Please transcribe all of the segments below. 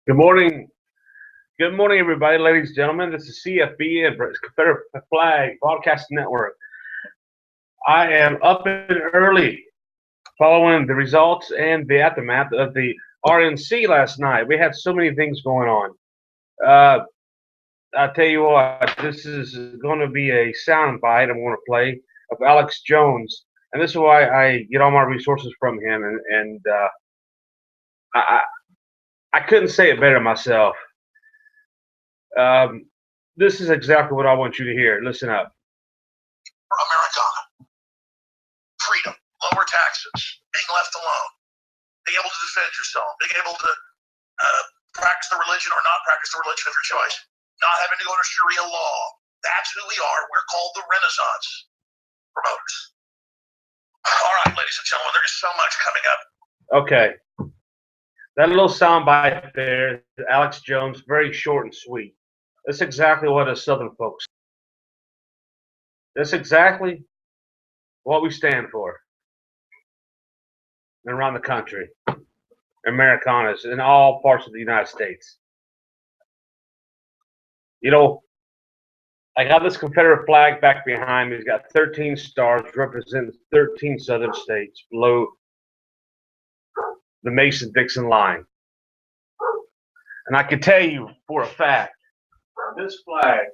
Good morning. Good morning, everybody, ladies and gentlemen. This is CFBN, Confederate Flag Broadcast Network. I am up and early following the results and the aftermath of the RNC last night. We had so many things going on. I tell you what, this is going to be a sound bite I'm going to play of Alex Jones, and this is why I get all my resources from him. And I couldn't say it better myself. This is exactly what I want you to hear. Listen up. Americana. Freedom, lower taxes, being left alone, being able to defend yourself, being able to practice the religion or not practice the religion of your choice, not having to go under Sharia law. That's who we are. We're called the Renaissance promoters. All right, ladies and gentlemen, there is so much coming up. Okay. That little soundbite there, Alex Jones, very short and sweet. That's exactly what us Southern folks. That's exactly what we stand for. And around the country, Americanas in all parts of the United States. You know, I got this Confederate flag back behind me. It's got 13 stars representing 13 Southern states below the Mason-Dixon line. And I can tell you for a fact, this flag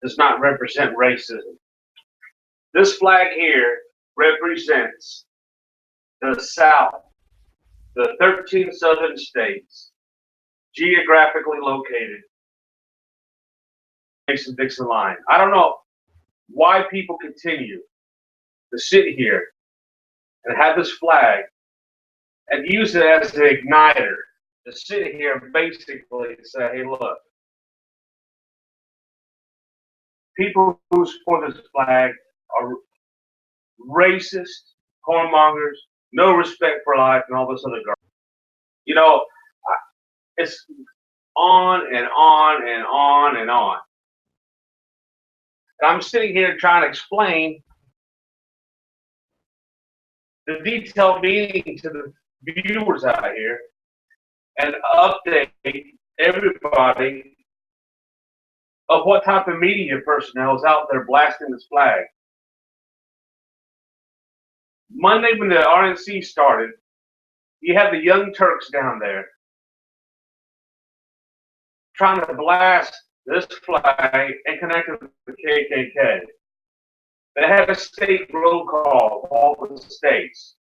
does not represent racism. This flag here represents the South, the 13 Southern states, geographically located Mason-Dixon line. I don't know why people continue to sit here and have this flag and use it as an igniter to sit here and basically say, hey, look, people who support this flag are racist, whoremongers, no respect for life, and all this other garbage. You know, it's on and on and on and on. And I'm sitting here trying to explain the detailed meaning to the viewers out here and update everybody of what type of media personnel is out there blasting this flag. Monday, when the RNC started, you had the Young Turks down there trying to blast this flag and connect it with the KKK. They had a state roll call of all the states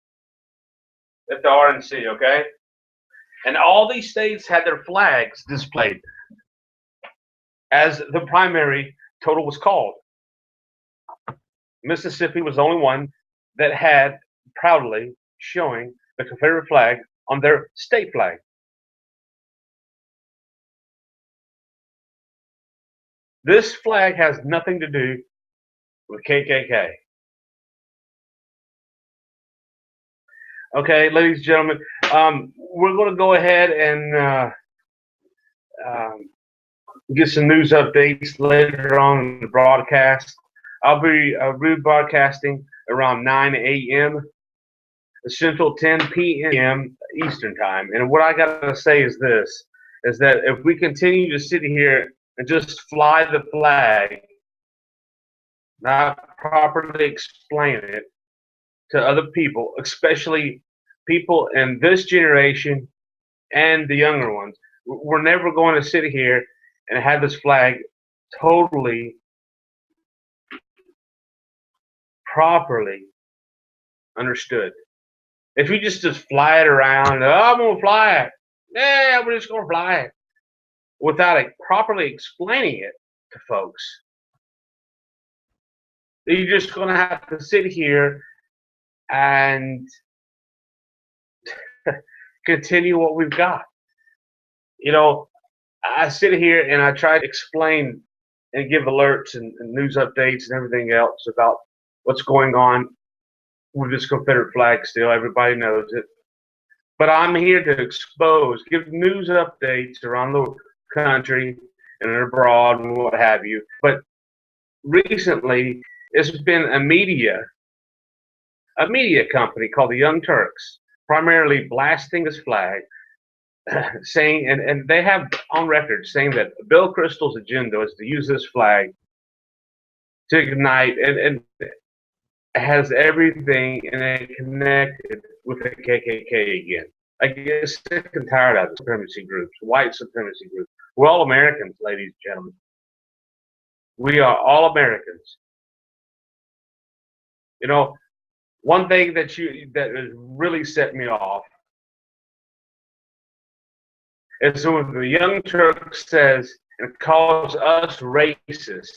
at the RNC, okay? And all these states had their flags displayed as the primary total was called. Mississippi was the only one that had proudly showing the Confederate flag on their state flag. This flag has nothing to do with KKK. Okay, ladies and gentlemen, we're going to go ahead and get some news updates later on in the broadcast. I'll be rebroadcasting around 9 a.m. Central, 10 p.m. Eastern time. And what I got to say is this, is that if we continue to sit here and just fly the flag, not properly explain it to other people, especially people in this generation and the younger ones, we're never going to sit here and have this flag totally properly understood. If you just fly it around, oh, I'm going to fly it. Yeah, we're just going to fly it. Without properly explaining it to folks, you're just going to have to sit here and continue what we've got. You know, I sit here and I try to explain and give alerts and news updates and everything else about what's going on with this Confederate flag still. Everybody knows it. But I'm here to expose, give news updates around the country and abroad and what have you. But recently, it's been a media a media company called the Young Turks, primarily blasting this flag, saying, and they have on record saying that Bill Kristol's agenda is to use this flag to ignite and has everything and it connected with the KKK again. I get sick and tired of supremacy groups, white supremacy groups. We're all Americans, ladies and gentlemen. We are all Americans. You know, one thing that has really set me off is when the Young Turk says and calls us racist,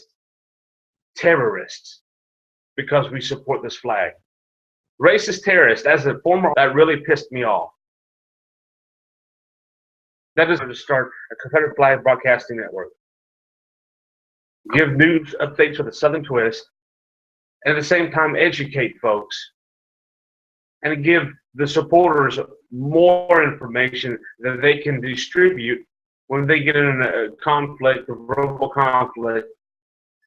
terrorists, because we support this flag. Racist terrorist, as a former, that really pissed me off. That is to start a Confederate Flag Broadcasting Network. Give news updates with a Southern twist, and at the same time educate folks and give the supporters more information that they can distribute when they get in a conflict, a verbal conflict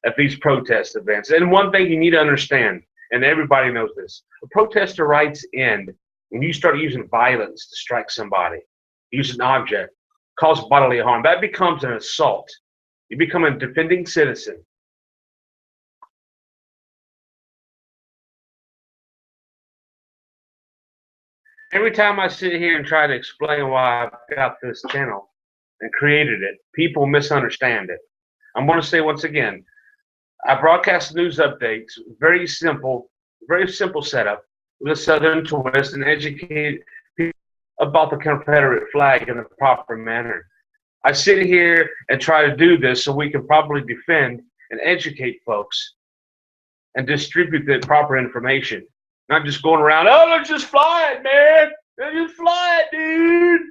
at these protest events. And one thing you need to understand, and everybody knows this, a protester rights end when you start using violence to strike somebody, use an object, cause bodily harm. That becomes an assault. You become a defending citizen. Every time I sit here and try to explain why I've got this channel and created it, people misunderstand it. I'm going to say once again, I broadcast news updates, very simple setup with a Southern twist, and educate people about the Confederate flag in the proper manner. I sit here and try to do this so we can properly defend and educate folks and distribute the proper information. Not just going around, oh, let's just fly it, man. Let's just fly it, dude.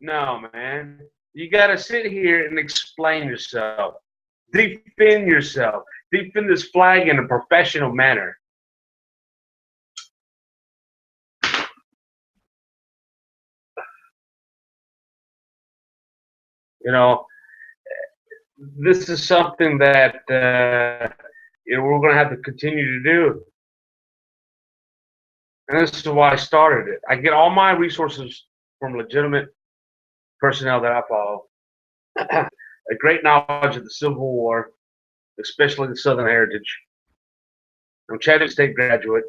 No, man. You got to sit here and explain yourself. Defend yourself. Defend this flag in a professional manner. You know, this is something that we're going to have to continue to do. And this is why I started it. I get all my resources from legitimate personnel that I follow. A great knowledge of the Civil War, especially the Southern heritage. I'm a Chattanooga State graduate,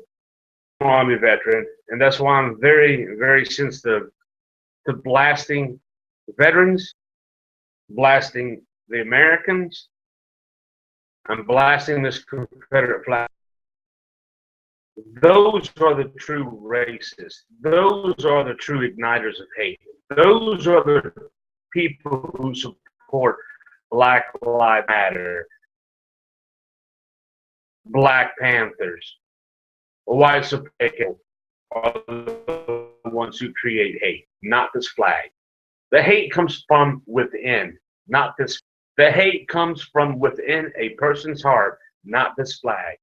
Army veteran, and that's why I'm very, very sensitive to blasting veterans, blasting the Americans, and blasting this Confederate flag. Those are the true racists. Those are the true igniters of hate. Those are the people who support Black Lives Matter, Black Panthers, white supremacists are the ones who create hate, not this flag. The hate comes from within, not this. The hate comes from within a person's heart, not this flag.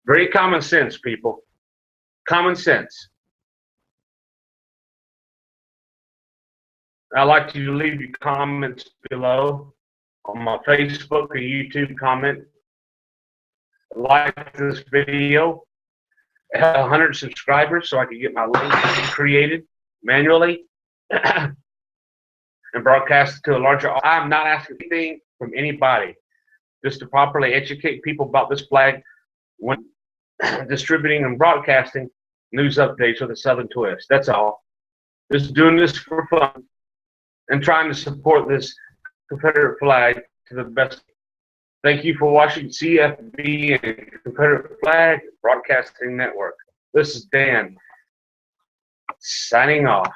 Very common sense, people. Common sense. I'd like you to leave your comments below on my Facebook or YouTube comment. Like this video. I have 100 subscribers so I can get my link created manually and broadcast it to a larger audience. I'm not asking anything from anybody, just to properly educate people about this flag when distributing and broadcasting news updates with a Southern twist. That's all. Just doing this for fun and trying to support this Confederate flag to the best. Thank you for watching CFBN Confederate Flag Broadcasting Network. This is Dan signing off.